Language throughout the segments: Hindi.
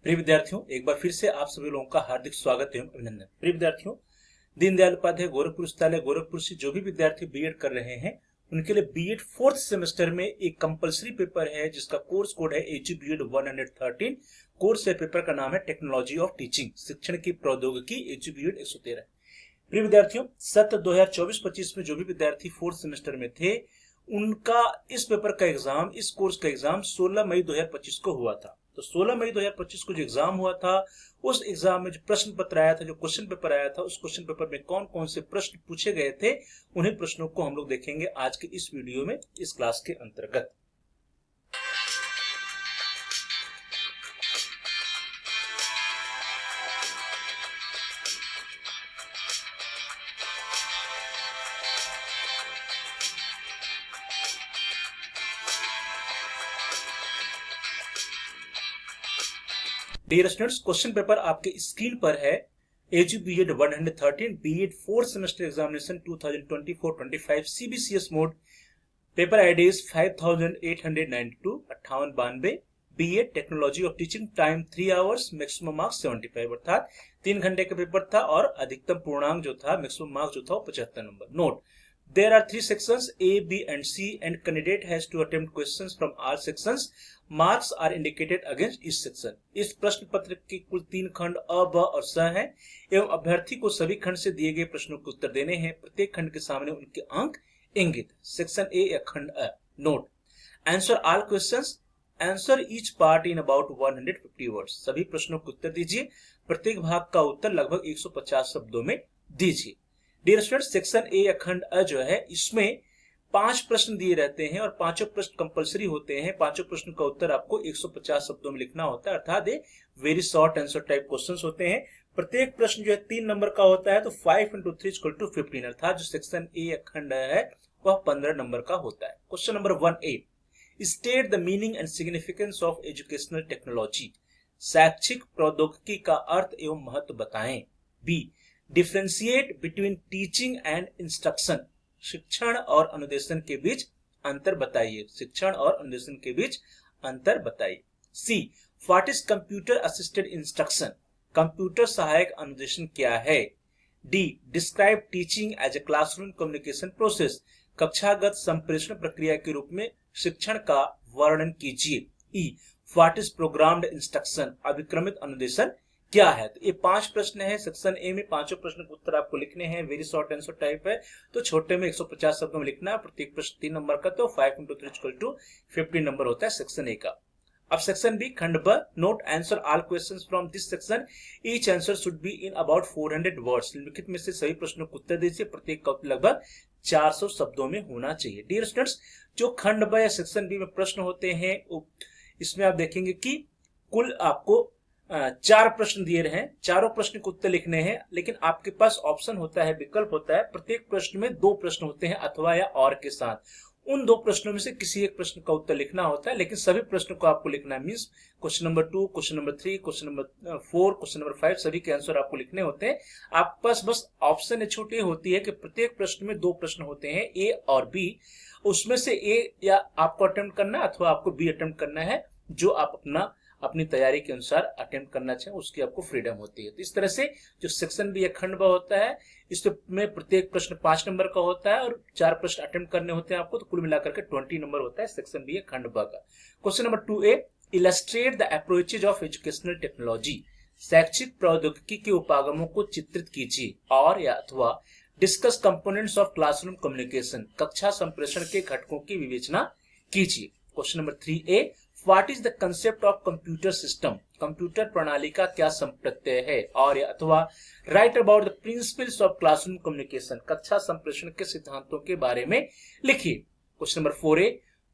प्रिय विद्यार्थियों, एक बार फिर से आप सभी लोगों का हार्दिक स्वागत एवं अभिनंदन। प्रिय विद्यार्थियों, दीनदयाल उपाध्याय गोरखपुर विश्वविद्यालय गोरखपुर से जो भी विद्यार्थी बीएड कर रहे हैं उनके लिए बीएड फोर्थ सेमेस्टर में एक कंपलसरी पेपर है जिसका कोर्स कोड है AGBED 113। कोर्स या पेपर का नाम है टेक्नोलॉजी ऑफ टीचिंग, शिक्षण की प्रौद्योगिकी, AGBED 113। प्रिय विद्यार्थियों, सत्र 2024-25 में जो भी विद्यार्थी फोर्थ सेमेस्टर में थे उनका इस पेपर का एग्जाम, इस कोर्स का एग्जाम 16 मई 2025 को हुआ था। तो 16 मई 2025 को जो एग्जाम हुआ था उस एग्जाम में जो प्रश्न पत्र आया था, जो क्वेश्चन पेपर आया था, उस क्वेश्चन पेपर में कौन कौन से प्रश्न पूछे गए थे उन्हीं प्रश्नों को हम लोग देखेंगे आज के इस वीडियो में, इस क्लास के अंतर्गत। डियर स्टूडेंट्स, क्वेश्चन पेपर आपके स्क्रीन पर है। AGBED 113 B Ed fourth semester examination 2024-25 CBCS mode. Paper ID is 5892 5892। B Ed technology of teaching, time 3 hours, maximum marks 75, अर्थात 3 घंटे का पेपर था और अधिकतम पूर्णांक जो था, मैक्सिमम मार्क्स जो था वो 75 number. Note, there are 3 sections A, B and C and candidate has to attempt questions from all sections. Marks are indicated against each section. इस प्रश्न पत्र के कुल 3 खंड अ, ब और स हैं एवं अभ्यर्थी को सभी खंड से दिए गए प्रश्नों के उत्तर देने हैं। प्रत्येक खंड के सामने उनके अंक इंगित। सेक्शन ए या खंड अ। Note, answer all questions, answer each part in about 150 words. सभी प्रश्नों के उत्तर दीजिए। प्रत्येक भाग का उत्तर लगभग 150 शब्दों में दीजिए। डियर स्टूडेंट्स, सेक्शन ए या खंड अ जो है इसमें 5 प्रश्न दिए रहते हैं और पांचों प्रश्न कंपलसरी होते हैं। पांचों प्रश्न का उत्तर आपको 150 शब्दों में लिखना होता है, अर्थात ये very short answer type questions होते हैं। प्रत्येक प्रश्न जो है 3 नंबर का होता है, तो 5 × 3 = 15, अर्थात जो सेक्शन ए या खंड है वह 15 नंबर का होता है। Question number 1A, state the meaning and significance of educational technology. शैक्षिक प्रौद्योगिकी का अर्थ एवं महत्व बताएं। B, differentiate between teaching and instruction. शिक्षण और अनुदेशन के बीच अंतर बताइए। शिक्षण और अनुदेशन के बीच अंतर बताइए। C, what is computer assisted instruction. Computer सहायक अनुदेशन क्या है। D, describe teaching as a classroom communication process. कक्षागत संप्रेषण प्रक्रिया के रूप में शिक्षण का वर्णन कीजिए। E, what is programmed instruction. अभिक्रमित अनुदेशन क्या है। तो ये 5 प्रश्न है सेक्शन ए में। पांचों प्रश्न के उत्तर आपको लिखने हैं। वेरी शॉर्ट आंसर टाइप है, तो छोटे में 150 शब्दों में लिखना है। प्रत्येक प्रश्न 3 नंबर का, तो 5 × 3 = 15 नंबर होता है सेक्शन ए का। अब सेक्शन बी, खंड ब। Note, answer all questions from this section. Each answer should be in about 400 words. निम्नलिखित में से सभी प्रश्नों को उत्तर दीजिए। प्रत्येक का उत्तर लगभग 400 शब्दों में होना चाहिए। डियर स्टूडेंट्स, जो खंड ब या सेक्शन बी में प्रश्न होते हैं इसमें आप देखेंगे कि कुल आपको 4 प्रश्न दिए रहे हैं। चारों प्रश्न को उत्तर लिखने हैं, लेकिन आपके पास ऑप्शन होता है, विकल्प होता है। प्रत्येक प्रश्न में 2 प्रश्न होते हैं, अथवा या और के साथ। उन 2 प्रश्नों में से किसी एक प्रश्न का उत्तर लिखना होता है, लेकिन सभी प्रश्नों को आपको लिखना है। Means question number 2, question number 3, question number 4, question number 5 सभी के आंसर आपको लिखने होते हैं। आपके पास बस ऑप्शन छूटी होती है कि प्रत्येक प्रश्न में 2 प्रश्न होते हैं, ए और बी। उसमें से ए या आपको अटेम्प्ट करना है अथवा आपको बी अटेम्प्ट करना है। जो आप अपनी तैयारी के अनुसार अटेम्प्ट करना चाहें उसकी आपको फ्रीडम होती है। तो इस तरह से जो सेक्शन बी या खंड ब होता है इसमें प्रत्येक प्रश्न 5 नंबर का होता है और 4 प्रश्न अटेम्प्ट करने होते हैं आपको, तो कुल मिलाकर के 20 नंबर होता है सेक्शन बी या खंड ब का। Question number 2A, illustrate the approaches of educational technology. शैक्षिक प्रौद्योगिकी के उपागमों को चित्रित कीजिए और या अथवा discuss components of classroom communication. कक्षा संप्रेषण के घटकों की विवेचना कीजिए। Question number 3A, what is the concept of computer system. Computer प्रणाली का क्या संप्रत्यय है और अथवा write about the principles of classroom communication. कक्षा संप्रेषण के सिद्धांतों के बारे में लिखिए। Question number 4A,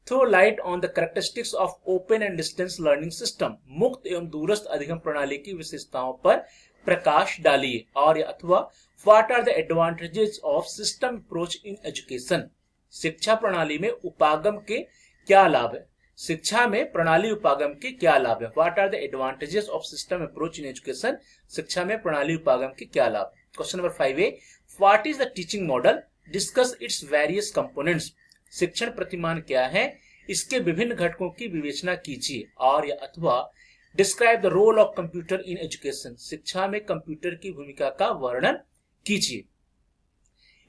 throw light on the characteristics of open and distance learning system. मुक्त एवं दूरस्थ अधिगम प्रणाली की विशेषताओं पर प्रकाश डालिए और अथवा what are the advantages of system approach in education. शिक्षा प्रणाली में उपागम के क्या लाभ है। शिक्षा में प्रणाली उपागम के क्या लाभ है। What are the advantages of system approach in education. शिक्षा में प्रणाली उपागम के क्या लाभ। Question number 5A, what is the teaching model. Discuss its various components. शिक्षण प्रतिमान क्या है, इसके विभिन्न घटकों की विवेचना कीजिए और या अथवा describe the role of computer in education, शिक्षा में कंप्यूटर की भूमिका का वर्णन कीजिए।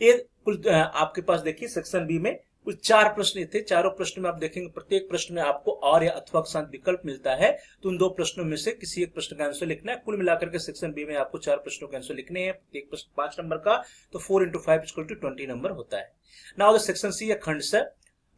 ये कुल आपके पास देखिए सेक्शन बी में कुल 4 प्रश्न थे। चारों प्रश्न में आप देखेंगे प्रत्येक प्रश्न में आपको और या अथवा के साथ विकल्प मिलता है, तो उन 2 प्रश्नों में से किसी एक प्रश्न का आंसर लिखना है। कुल मिलाकर के सेक्शन बी में आपको 4 प्रश्नों के आंसर लिखने हैं, एक प्रश्न 5 नंबर का, तो 4 × 5 = 20 नंबर होता है। नाउ द सेक्शन सी या खंड स,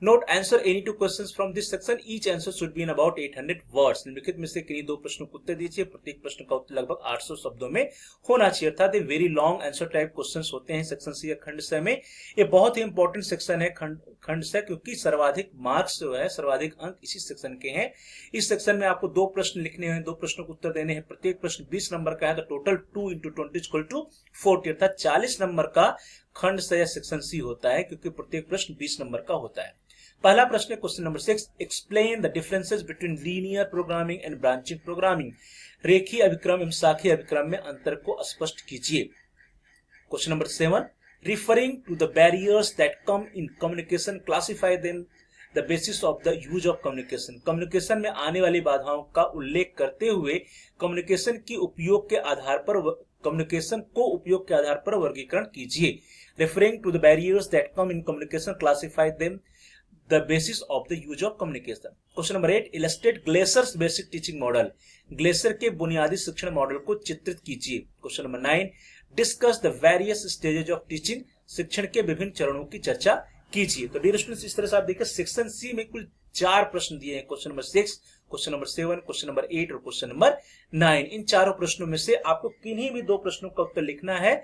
note answer any 2 questions from this section, each answer should be in about 800 words. निम्नलिखित में से किन्हीं 2 प्रश्नों को उत्तर दीजिए, प्रत्येक प्रश्न का उत्तर लगभग 800 शब्दों में होना चाहिए, अर्थात very long answer type questions होते हैं सेक्शन सी या खंड स में। ये बहुत ही इंपॉर्टेंट सेक्शन है खंड स, क्योंकि सर्वाधिक मार्क्स जो है, सर्वाधिक अंक इसी सेक्शन के हैं। इस सेक्शन में आपको 2 प्रश्न लिखने हैं, 2 प्रश्नों को उत्तर देने हैं, प्रत्येक प्रश्न 20 नंबर का है, तो टोटल 2 × 20 = 40, अर्थात 40 नंबर का खंड स या सेक्शन सी होता है, क्योंकि प्रत्येक प्रश्न 20 नंबर का होता है। पहला प्रश्न है question number 6, explain the differences between linear programming and branching programming, रेखीय अभिक्रम एवं शाखीय अभिक्रम में अंतर को स्पष्ट कीजिए। Question number 7, referring to the barriers that come in communication, classify them the basis of the use of communication, communication में आने वाली बाधाओं का उल्लेख करते हुए कम्युनिकेशन को उपयोग के आधार पर वर्गीकरण कीजिए। Referring to the barriers that come in communication, classify them the basis of the use of communication। Question number 8, illustrate Glaser's basic teaching model, Glaser के बुनियादी शिक्षण मॉडल को चित्रित कीजिए। Question number 9, discuss the various stages of teaching, शिक्षण के विभिन्न चरणों की चर्चा कीजिए। तो डियर स्टूडेंट्स, इस तरह से आप देखिए सेक्शन सी में कुल 4 प्रश्न दिए हैं, question number 6, question number 7, question number 8 और क्वेश्चन नंबर 9। इन चारों प्रश्नों में से आपको किन्हीं भी 2 प्रश्नों का उत्तर लिखना है,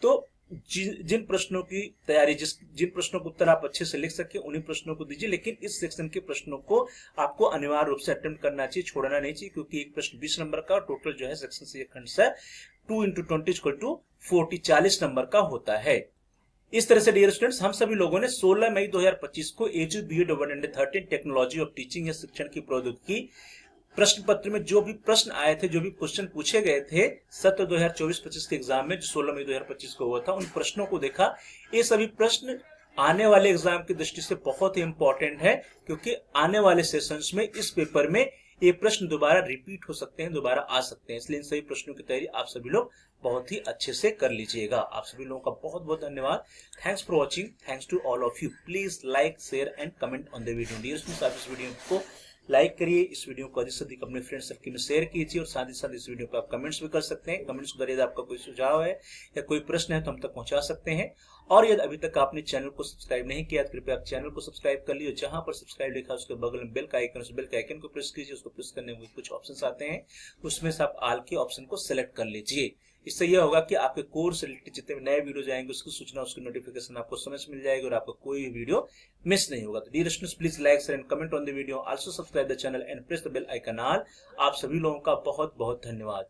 तो जिन प्रश्नों की तैयारी, जिन प्रश्नों का उत्तर आप अच्छे से लिख सके उन्हीं प्रश्नों को दीजिए, लेकिन इस सेक्शन के प्रश्नों को आपको अनिवार्य रूप से अटेम्प्ट करना चाहिए, छोड़ना नहीं चाहिए, क्योंकि एक प्रश्न 20 नंबर का, टोटल जो है सेक्शन से खंड से 2 × 20 = 40, 40 नंबर का होता है। इस तरह से डियर स्टूडेंट्स, हम सभी लोगों ने 16 मई 2025 को edu BEd 113 technology of teaching या शिक्षण की प्रौद्योगिकी प्रश्न पत्र में जो भी प्रश्न आए थे, जो भी क्वेश्चन पूछे गए थे सत्र 2024-25 के एग्जाम में, जो 16 मई 2025 को हुआ था, उन प्रश्नों को देखा। ये सभी प्रश्न आने वाले एग्जाम की दृष्टि से बहुत ही इंपॉर्टेंट है, क्योंकि आने वाले सेशंस में इस पेपर में ये प्रश्न दोबारा रिपीट हो सकते हैं, दोबारा आ सकते हैं, इसलिए इन सभी प्रश्नों की तैयारी आप सभी लोग बहुत ही अच्छे से कर लीजिएगा। आप सभी लोगों का बहुत बहुत धन्यवाद। Thanks for watching, thanks to all of you. Please like, share and comment on the video. Dear students, आप इस वीडियो को लाइक करिए, इस वीडियो को अधिक से अधिक अपने फ्रेंड सर्किल में शेयर कीजिए, और साथ ही साथ इस वीडियो पर आप कमेंट्स भी कर सकते हैं। कमेंट्स के जरिए आपका कोई सुझाव है या कोई प्रश्न है तो हम तक पहुंचा सकते हैं। और यदि अभी तक आपने चैनल को सब्सक्राइब नहीं किया तो कृपया आप चैनल को सब्सक्राइब कर लीजिए। जहां पर सब्सक्राइब लिखा है उसके बगल में बेल का आइकन, उस बेल के आइकन को प्रेस कीजिए। उसको प्रेस करने में कुछ ऑप्शन आते हैं, उसमें से आप ऑल के ऑप्शन को सिलेक्ट कर लीजिए। इससे यह होगा कि आपके कोर्स से रिलेटेड जितने भी नए वीडियो जाएंगे उसकी सूचना, उसकी नोटिफिकेशन आपको समय से मिल जाएगी और आपको कोई भी वीडियो मिस नहीं होगा। तो dear students, please like, share and comment on the video, also subscribe the channel and press the bell icon all. आप सभी लोगों का बहुत बहुत धन्यवाद।